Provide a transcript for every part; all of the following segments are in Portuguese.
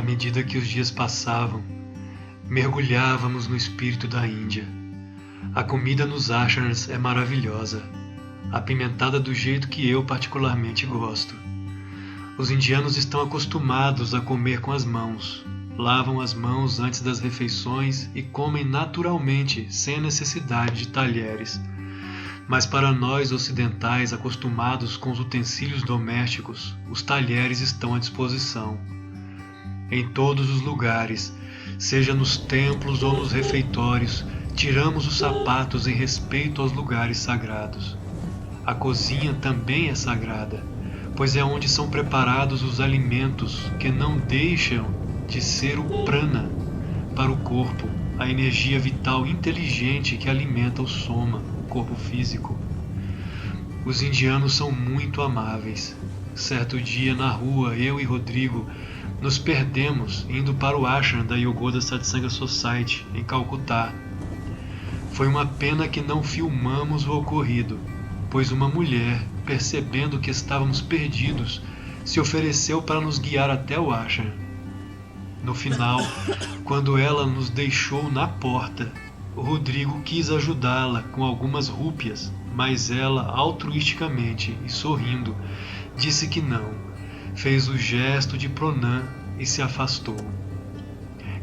À medida que os dias passavam, mergulhávamos no espírito da Índia. A comida nos ashrams é maravilhosa, apimentada do jeito que eu particularmente gosto. Os indianos estão acostumados a comer com as mãos, lavam as mãos antes das refeições e comem naturalmente, sem a necessidade de talheres. Mas para nós ocidentais acostumados com os utensílios domésticos, os talheres estão à disposição. Em todos os lugares, seja nos templos ou nos refeitórios, tiramos os sapatos em respeito aos lugares sagrados. A cozinha também é sagrada, pois é onde são preparados os alimentos que não deixam de ser o prana para o corpo, a energia vital inteligente que alimenta o soma, o corpo físico. Os indianos são muito amáveis. Certo dia na rua, eu e Rodrigo nos perdemos indo para o ashram da Yogoda Satsanga Society, em Calcutá. Foi uma pena que não filmamos o ocorrido, pois uma mulher, percebendo que estávamos perdidos, se ofereceu para nos guiar até o ashram. No final, quando ela nos deixou na porta, o Rodrigo quis ajudá-la com algumas rúpias, mas ela, altruisticamente e sorrindo, disse que não. Fez o gesto de pranam e se afastou.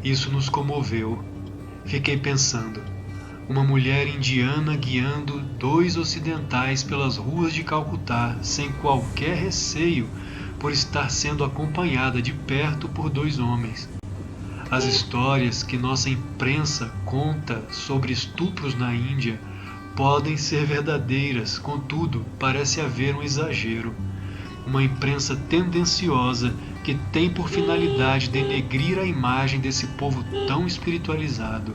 Isso nos comoveu. Fiquei pensando, uma mulher indiana guiando dois ocidentais pelas ruas de Calcutá sem qualquer receio por estar sendo acompanhada de perto por dois homens. As histórias que nossa imprensa conta sobre estupros na Índia podem ser verdadeiras, contudo, parece haver um exagero. Uma imprensa tendenciosa que tem por finalidade denegrir a imagem desse povo tão espiritualizado.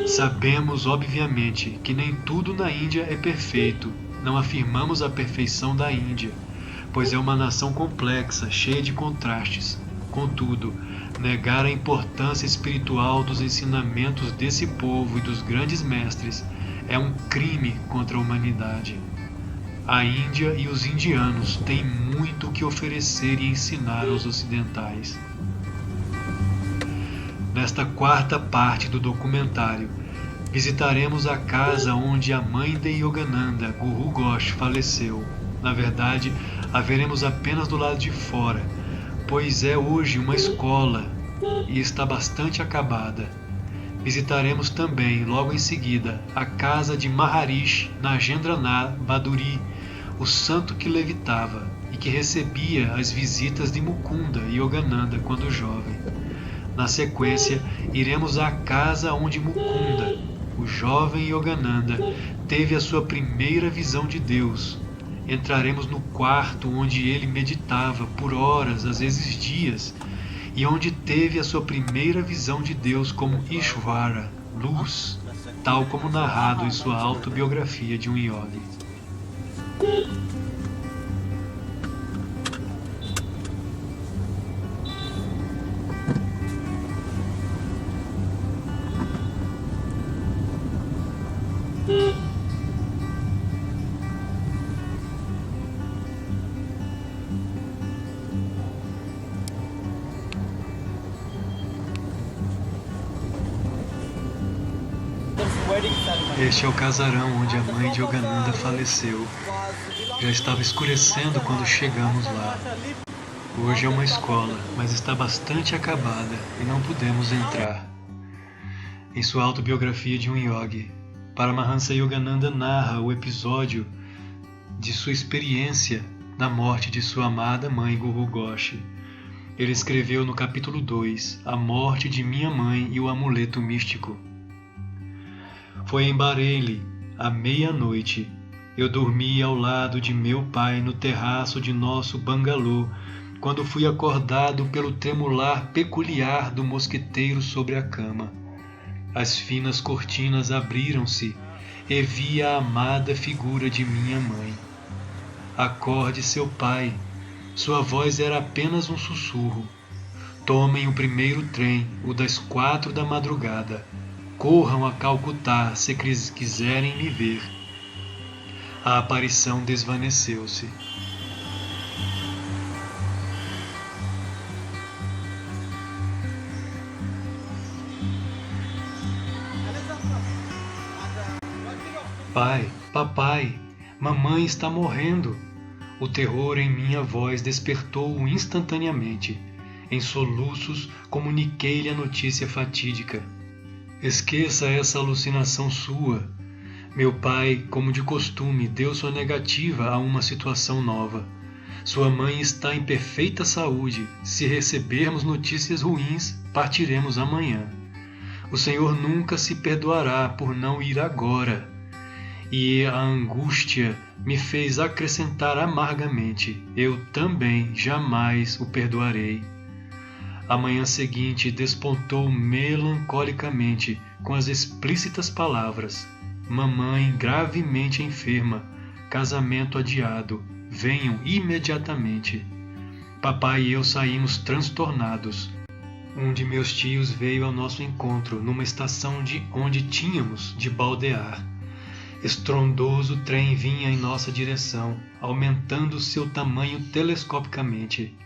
Sabemos, obviamente, que nem tudo na Índia é perfeito. Não afirmamos a perfeição da Índia, pois é uma nação complexa, cheia de contrastes. Contudo, negar a importância espiritual dos ensinamentos desse povo e dos grandes mestres é um crime contra a humanidade. A Índia e os indianos têm muito o que oferecer e ensinar aos ocidentais. Nesta quarta parte do documentário, visitaremos a casa onde a mãe de Yogananda, Guru Ghosh, faleceu. Na verdade, a veremos apenas do lado de fora, pois é hoje uma escola e está bastante acabada. Visitaremos também, logo em seguida, a casa de Maharishi Nagendranath Baduri, o santo que levitava e que recebia as visitas de Mukunda e Yogananda quando jovem. Na sequência, iremos à casa onde Mukunda, o jovem Yogananda, teve a sua primeira visão de Deus. Entraremos no quarto onde ele meditava por horas, às vezes dias, e onde teve a sua primeira visão de Deus como Ishvara, luz, tal como narrado em sua autobiografia de um yogi. Este é o casarão onde a mãe de Yogananda faleceu. Já estava escurecendo quando chegamos lá. Hoje é uma escola, mas está bastante acabada e não pudemos entrar. Em sua autobiografia de um yogi, Paramahansa Yogananda narra o episódio de sua experiência na morte de sua amada mãe Guru Ghosh. Ele escreveu no capítulo 2, A Morte de Minha Mãe e o Amuleto Místico. Foi em Bareilly, à meia-noite. Eu dormi ao lado de meu pai no terraço de nosso bangalô, quando fui acordado pelo tremular peculiar do mosquiteiro sobre a cama. As finas cortinas abriram-se e vi a amada figura de minha mãe. Acorde, seu pai. Sua voz era apenas um sussurro. Tomem o primeiro trem, o das 4 da madrugada. Corram a Calcutá se quiserem me ver. A aparição desvaneceu-se. Papai, papai, mamãe está morrendo. O terror em minha voz despertou-o instantaneamente. Em soluços, comuniquei-lhe a notícia fatídica. Esqueça essa alucinação sua. Meu pai, como de costume, deu sua negativa a uma situação nova. Sua mãe está em perfeita saúde. Se recebermos notícias ruins, partiremos amanhã. O Senhor nunca se perdoará por não ir agora. E a angústia me fez acrescentar amargamente: eu também jamais o perdoarei. A manhã seguinte despontou melancolicamente com as explícitas palavras: mamãe gravemente enferma, casamento adiado, venham imediatamente. Papai e eu saímos transtornados. Um de meus tios veio ao nosso encontro numa estação onde tínhamos de baldear. Estrondoso trem vinha em nossa direção, aumentando seu tamanho telescopicamente.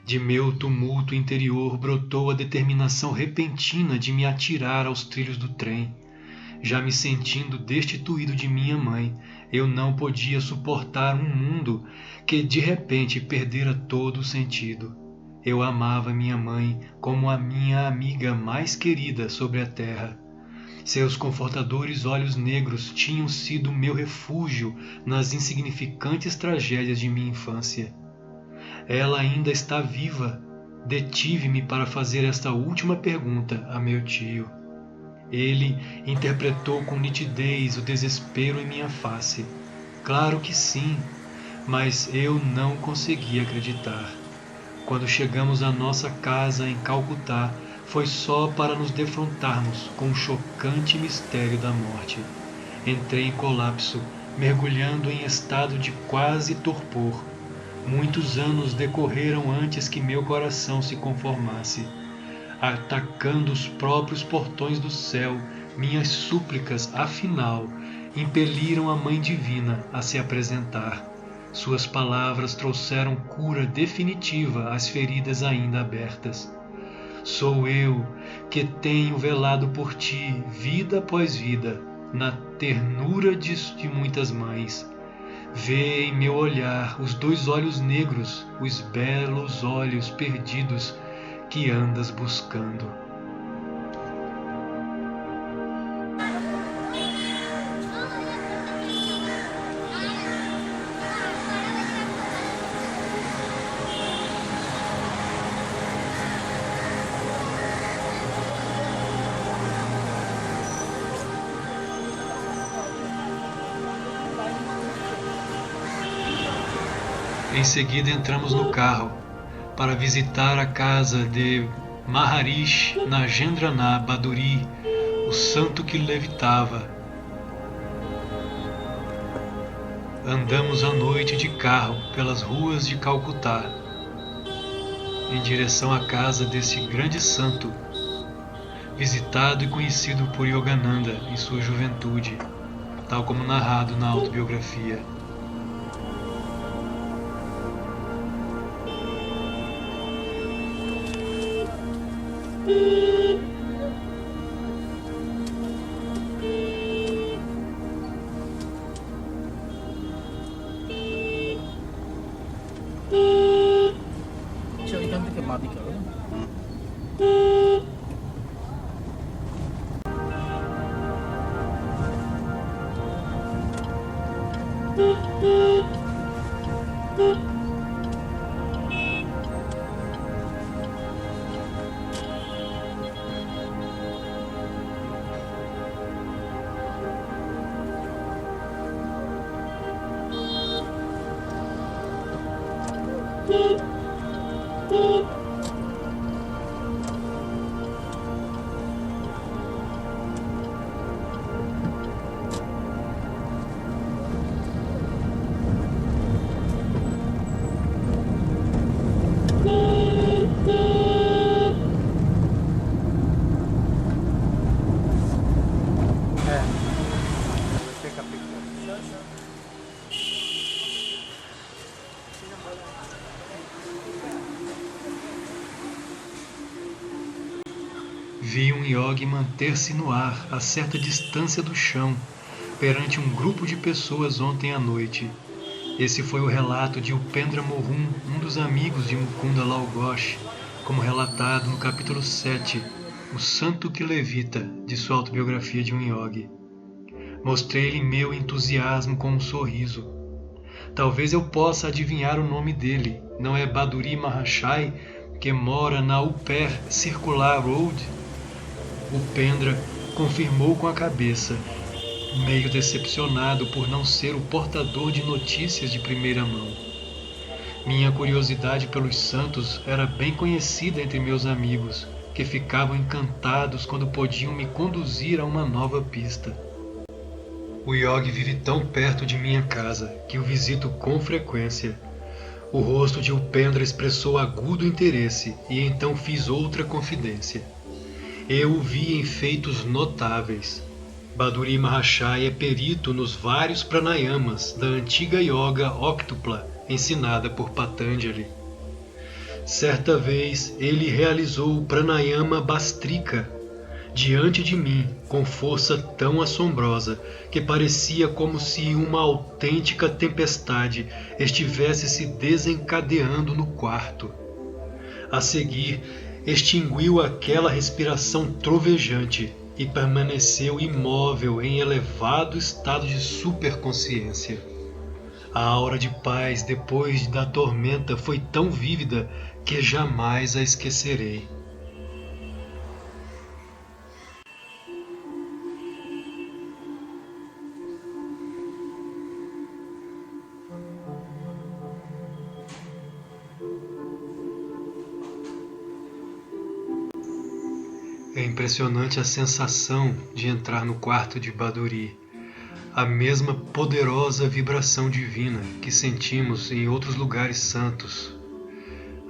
De meu tumulto interior brotou a determinação repentina de me atirar aos trilhos do trem. Já me sentindo destituído de minha mãe, eu não podia suportar um mundo que de repente perdera todo o sentido. Eu amava minha mãe como a minha amiga mais querida sobre a terra. Seus confortadores olhos negros tinham sido meu refúgio nas insignificantes tragédias de minha infância. Ela ainda está viva. Detive-me para fazer esta última pergunta a meu tio. Ele interpretou com nitidez o desespero em minha face. Claro que sim, mas eu não consegui acreditar. Quando chegamos à nossa casa em Calcutá, foi só para nos defrontarmos com o chocante mistério da morte. Entrei em colapso, mergulhando em estado de quase torpor. Muitos anos decorreram antes que meu coração se conformasse. Atacando os próprios portões do céu, minhas súplicas, afinal, impeliram a Mãe Divina a se apresentar. Suas palavras trouxeram cura definitiva às feridas ainda abertas. Sou eu que tenho velado por ti, vida após vida, na ternura de muitas mães. Vê em meu olhar os 2 olhos negros, os belos olhos perdidos que andas buscando. Em seguida entramos no carro para visitar a casa de Maharishi Nagendranath Baduri, o santo que levitava. Andamos à noite de carro pelas ruas de Calcutá, em direção à casa desse grande santo, visitado e conhecido por Yogananda em sua juventude, tal como narrado na autobiografia. Vi um iogue manter-se no ar, a certa distância do chão, perante um grupo de pessoas ontem à noite. Esse foi o relato de Upendra Mohun, um dos amigos de Mukunda Lal Ghosh, como relatado no capítulo 7, O Santo que Levita, de sua autobiografia de um yogi. Mostrei-lhe meu entusiasmo com um sorriso. Talvez eu possa adivinhar o nome dele. Não é Baduri Mahashai, que mora na Upper Circular Road? Upendra confirmou com a cabeça, meio decepcionado por não ser o portador de notícias de primeira mão. Minha curiosidade pelos santos era bem conhecida entre meus amigos, que ficavam encantados quando podiam me conduzir a uma nova pista. O yogi vive tão perto de minha casa que o visito com frequência. O rosto de Upendra expressou agudo interesse e então fiz outra confidência. Eu o vi em feitos notáveis. Baduri Mahashai é perito nos vários pranayamas da antiga yoga óctupla ensinada por Patanjali. Certa vez ele realizou o pranayama Bastrika diante de mim com força tão assombrosa que parecia como se uma autêntica tempestade estivesse se desencadeando no quarto. A seguir, extinguiu aquela respiração trovejante e permaneceu imóvel em elevado estado de superconsciência. A aura de paz depois da tormenta foi tão vívida que jamais a esquecerei. É impressionante a sensação de entrar no quarto de Baduri, a mesma poderosa vibração divina que sentimos em outros lugares santos,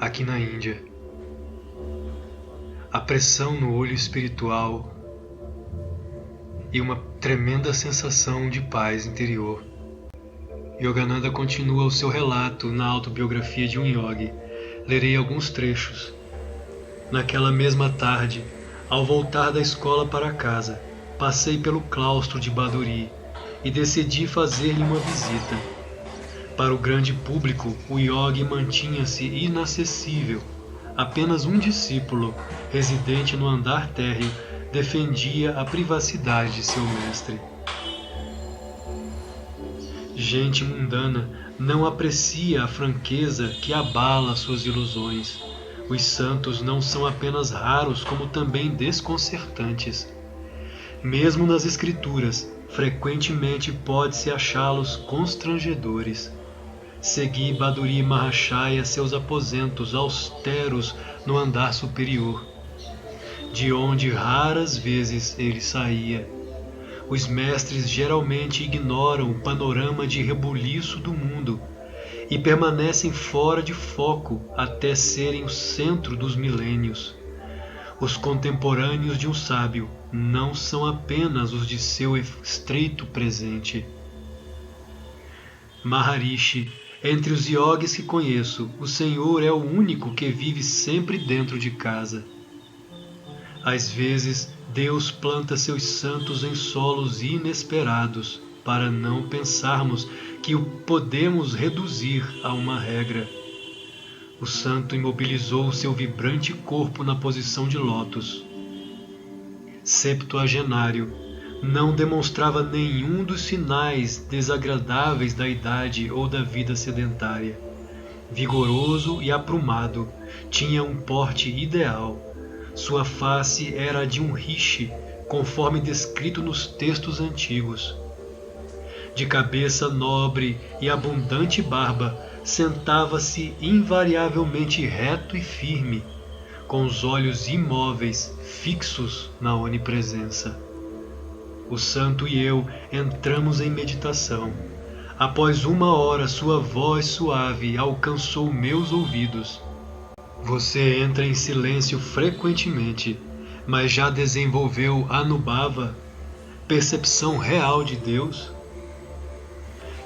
aqui na Índia. A pressão no olho espiritual e uma tremenda sensação de paz interior. Yogananda continua o seu relato na autobiografia de um yogi. Lerei alguns trechos. Naquela mesma tarde, ao voltar da escola para casa, passei pelo claustro de Baduri e decidi fazer-lhe uma visita. Para o grande público, o yogi mantinha-se inacessível. Apenas um discípulo, residente no andar térreo, defendia a privacidade de seu mestre. Gente mundana não aprecia a franqueza que abala suas ilusões. Os santos não são apenas raros, como também desconcertantes. Mesmo nas Escrituras, frequentemente pode-se achá-los constrangedores. Segui Baduri Mahashai a seus aposentos austeros no andar superior, de onde raras vezes ele saía. Os mestres geralmente ignoram o panorama de rebuliço do mundo e permanecem fora de foco até serem o centro dos milênios. Os contemporâneos de um sábio não são apenas os de seu estreito presente. Maharishi, entre os yogis que conheço, o Senhor é o único que vive sempre dentro de casa. Às vezes, Deus planta seus santos em solos inesperados, para não pensarmos que o podemos reduzir a uma regra. O santo imobilizou seu vibrante corpo na posição de lótus. Septuagenário, não demonstrava nenhum dos sinais desagradáveis da idade ou da vida sedentária. Vigoroso e aprumado, tinha um porte ideal. Sua face era a de um rishi, conforme descrito nos textos antigos. De cabeça nobre e abundante barba, sentava-se invariavelmente reto e firme, com os olhos imóveis, fixos na onipresença. O santo e eu entramos em meditação. Após 1 hora, sua voz suave alcançou meus ouvidos. Você entra em silêncio frequentemente, mas já desenvolveu Anubhava, percepção real de Deus?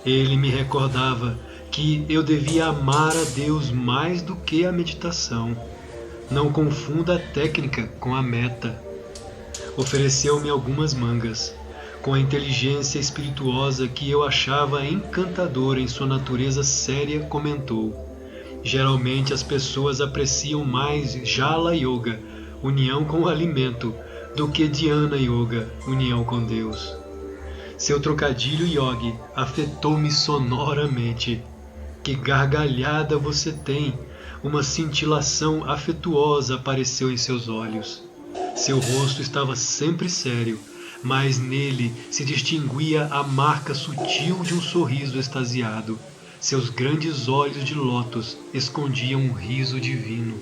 Ele me recordava que eu devia amar a Deus mais do que a meditação. Não confunda a técnica com a meta. Ofereceu-me algumas mangas. com a inteligência espirituosa que eu achava encantadora em sua natureza séria, comentou: geralmente as pessoas apreciam mais Jala Yoga, união com o alimento, do que Dhyana Yoga, união com Deus. Seu trocadilho yogi afetou-me sonoramente. Que gargalhada você tem! Uma cintilação afetuosa apareceu em seus olhos. Seu rosto estava sempre sério, mas nele se distinguia a marca sutil de um sorriso extasiado. Seus grandes olhos de lótus escondiam um riso divino.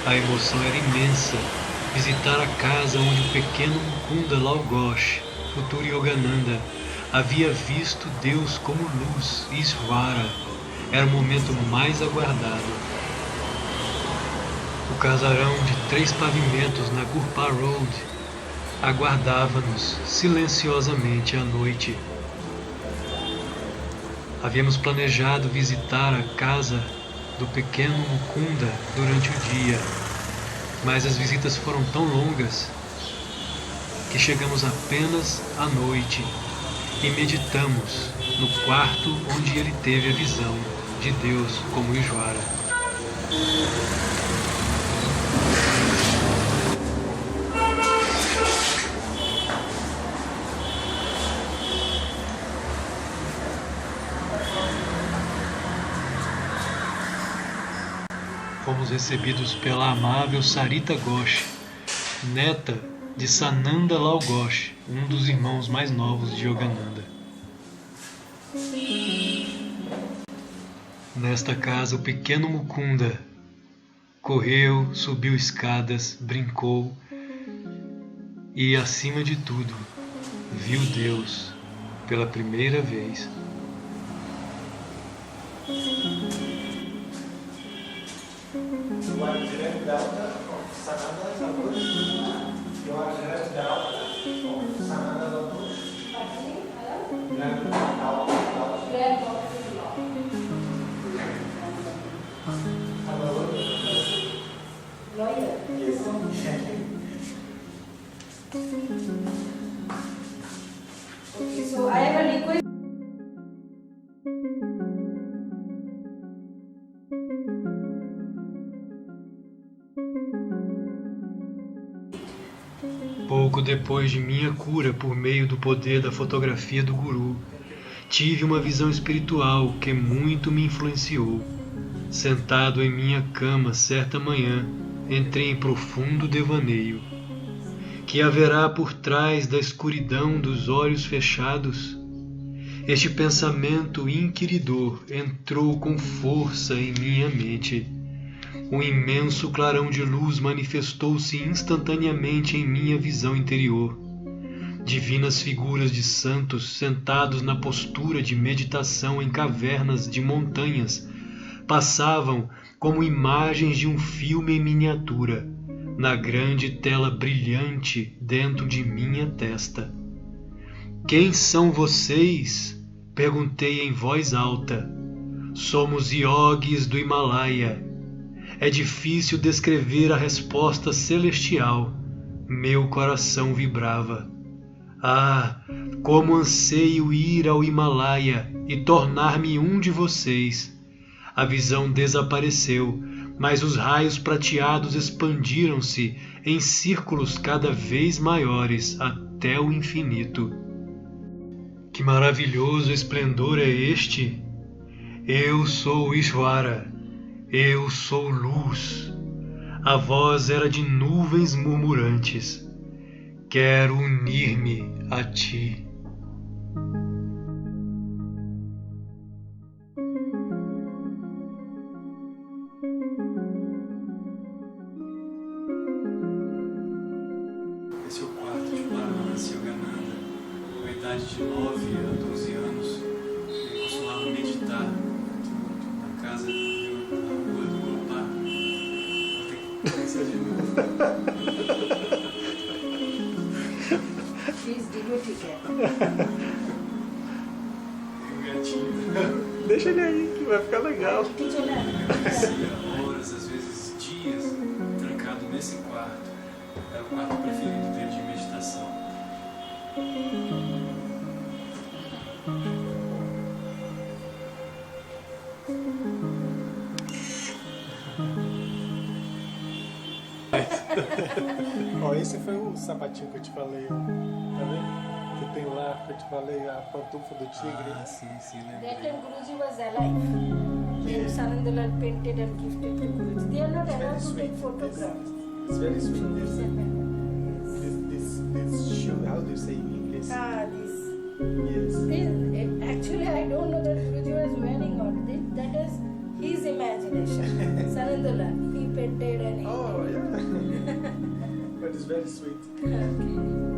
A emoção era imensa. Visitar a casa onde o pequeno Mukunda Lal Ghosh, futuro Yogananda, havia visto Deus como luz, Ishvara, era o momento mais aguardado. O casarão de 3 pavimentos na Gurpa Road aguardava-nos silenciosamente à noite. Havíamos planejado visitar a casa do pequeno Mukunda durante o dia, mas as visitas foram tão longas que chegamos apenas à noite e meditamos no quarto onde ele teve a visão de Deus como Ishvara. Fomos recebidos pela amável Sarita Ghosh, neta de Sananda Lal Ghosh, um dos irmãos mais novos de Yogananda. Nesta casa, o pequeno Mukunda correu, subiu escadas, brincou e, acima de tudo, viu Deus pela primeira vez. So I have a liquid. Pouco depois de minha cura por meio do poder da fotografia do Guru, tive uma visão espiritual que muito me influenciou. Sentado em minha cama certa manhã, entrei em profundo devaneio. Que haverá por trás da escuridão dos olhos fechados? Este pensamento inquiridor entrou com força em minha mente. Um imenso clarão de luz manifestou-se instantaneamente em minha visão interior. Divinas figuras de santos sentados na postura de meditação em cavernas de montanhas passavam como imagens de um filme em miniatura, na grande tela brilhante dentro de minha testa. Quem são vocês? Perguntei em voz alta. Somos yogis do Himalaia. É difícil descrever a resposta celestial. Meu coração vibrava. Ah, como anseio ir ao Himalaia e tornar-me um de vocês. A visão desapareceu, mas os raios prateados expandiram-se em círculos cada vez maiores até o infinito. Que maravilhoso esplendor é este! Eu sou Ishvara, eu sou luz. A voz era de nuvens murmurantes. Quero unir-me a ti. idade de 9 a 12 anos, ele costumava meditar na casa na rua do Gopá. Vou ter que começar de novo. Please devotee cat. Um gatinho. Deixa ele aí que vai ficar legal. Passia horas, às vezes dias, trancado nesse quarto. Era o quarto preferido dele de meditação. Ó, esse foi o sapatinho que eu te falei, tá vendo? Que tem lá, que eu te falei, a pantufa do tigre. Ah, sim, That lembrei. time Guruji was alive. Then Sanandalal painted and gifted to Guruji. They are not allowed to take photographs. It's very sweet. This shoe, how do you say in English? This. Yes. Actually, I don't know that Guruji was wearing or that is his imagination. Sanandalal, he painted and he Oh, yeah. But it's very sweet. Okay.